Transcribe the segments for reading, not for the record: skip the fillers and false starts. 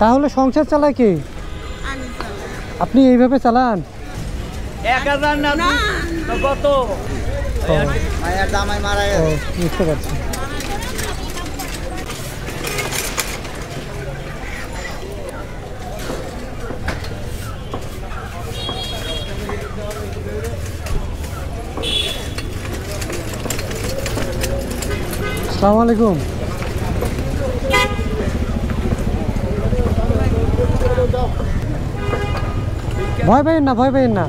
তাহলে সংসার চালায় কি? আপনি এইভাবে চালান? 1000 না তো কত? মায়ের জামাই মারা গেছে। বুঝতে পারছি। আসসালামু আলাইকুম। ভয় পাইন না, ভয় পাইন না।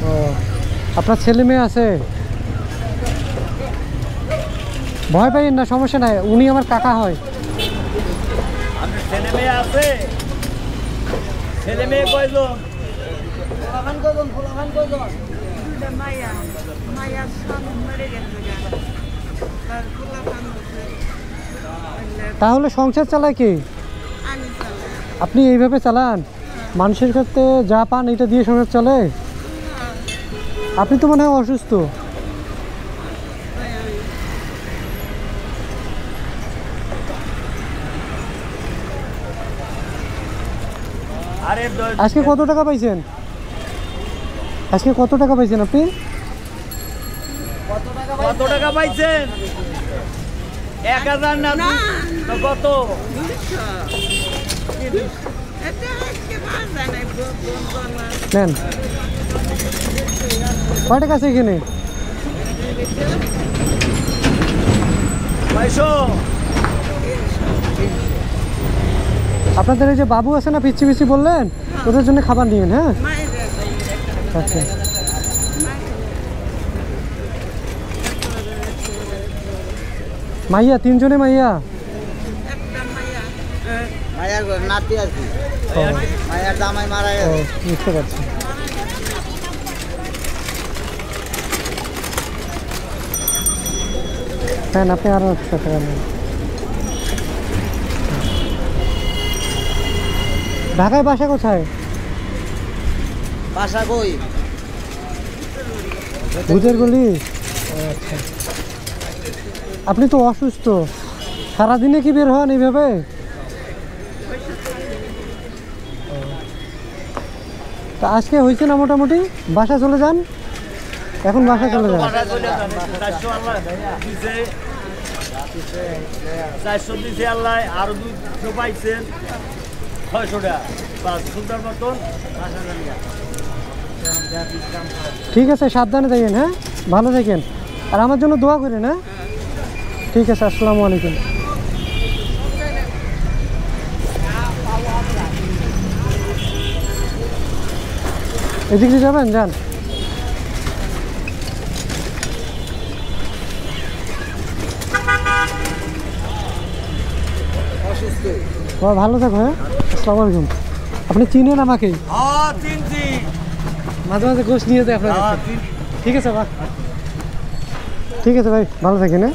ও, আপনার ছেলে মেয়ে আছে? ভয় পাইন না, সমস্যা নাই, উনি আমার কাকা হয়। আপনার ছেলে মেয়ে আছে? ছেলে মেয়ে কয়জন? তাহলে সংসার চালায় কি? আপনি এইভাবে চালান? মানুষের ক্ষেত্রে যা পান এটা দিয়ে সংসার চলে? আপনি তো মনে হয় অসুস্থ। আজকে কত টাকা পাইছেন? আজকে কত টাকা পাইছেন আপনি? কত টাকা পাইছেন? 1000 না তো কত? নেন, কয় টাকা আছে এখানে? 500। আপনাদের এই যে বাবু আছে না, পিচ্ছি পিচ্ছি বললেন, ওদের জন্য খাবার নিবেন। হ্যাঁ, আচ্ছা। মাইয়া, 3 জনে মাইয়া? মায়ের নাতি আছে, মায়ের জামাই মারা গেছে। বুঝতে পারছি। হ্যাঁ, আপনি আরো 100 টাকা নেন। ঢাকায় বাসা কোথায়? বাসা কই? ভূতের গলি। আচ্ছা, আপনি তো অসুস্থ, সারাদিনে কি বের হন এইভাবে? তা আজকে হয়েছে না মোটামুটি? বাসা চলে যান এখন, বাসা চলে যান। 400 দিছে আল্লাহ, আরো 200 পাইছেন, 600 টাকা বাস সুন্দর মতন বাসা যান। ঠিক আছে, সাবধানে থাকেন। হ্যাঁ, ভালো থাকেন, আর আমার জন্য দোয়া করেন। হ্যাঁ, ঠিক আছে, আসসালামু আলাইকুম। এদিক দিয়ে যাবেন, যান। ভালো থাকো। হ্যাঁ, আসসালামু আলাইকুম। আপনি চিনেন আমাকে? হ্যাঁ, চিনছি। মাঝে মাঝে গোশ নিয়ে যায় আপনার। ঠিক আছে ভাই, ঠিক আছে ভাই, ভালো থাকেন। হ্যাঁ।